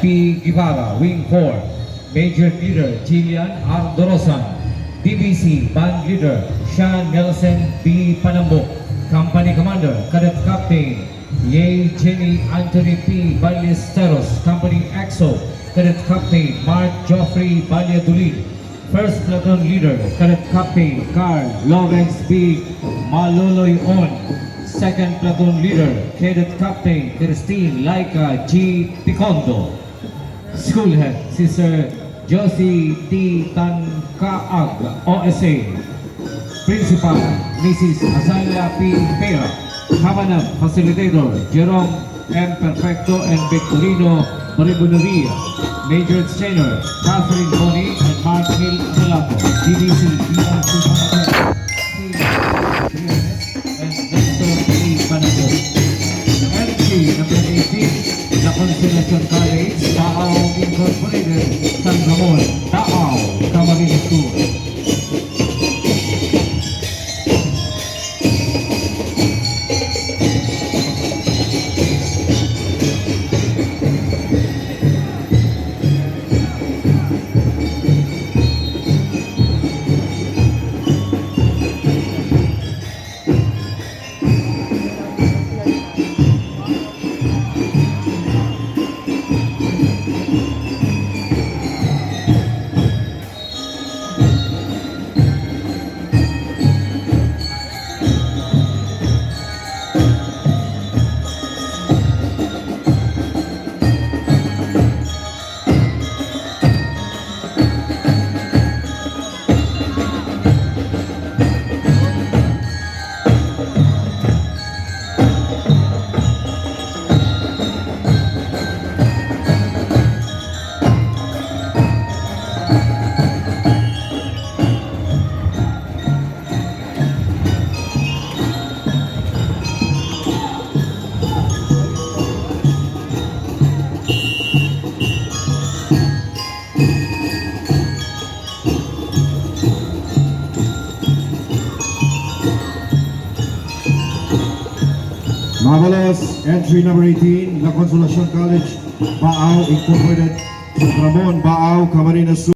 P. Guevara, Wing 4. Major Leader Jillian Ardorosan. DBC Band Leader Sean Nelson B. Panambo. Company Commander Cadet Captain Ye Jenny Anthony P. Ballesteros. Company EXO Cadet Captain Mark Geoffrey Valladolid. First Platoon Leader Cadet Captain Carl Lawrence B. Maloloy-on. Second Platoon Leader Cadet Captain Christine Laika G. Picondo. School Head Sister Josie T. Tancaag, OSA. Principal Mrs. Azalia P. Pera. Kamanang Facilitator Jerome M. Perfecto and Victorino Maribuneria. Major Trainer Catherine Boni and Mark Hill Relato. DDC DRC and Victor P. Panabo. Entry number 18, the Consolacion College Baaw Incorporated, San Ramon, Baaw, Camarines School. Marvelous. Entry number 18, La Consolacion College, Baaw Incorporated, San Ramon, Baaw, Camarines Sur.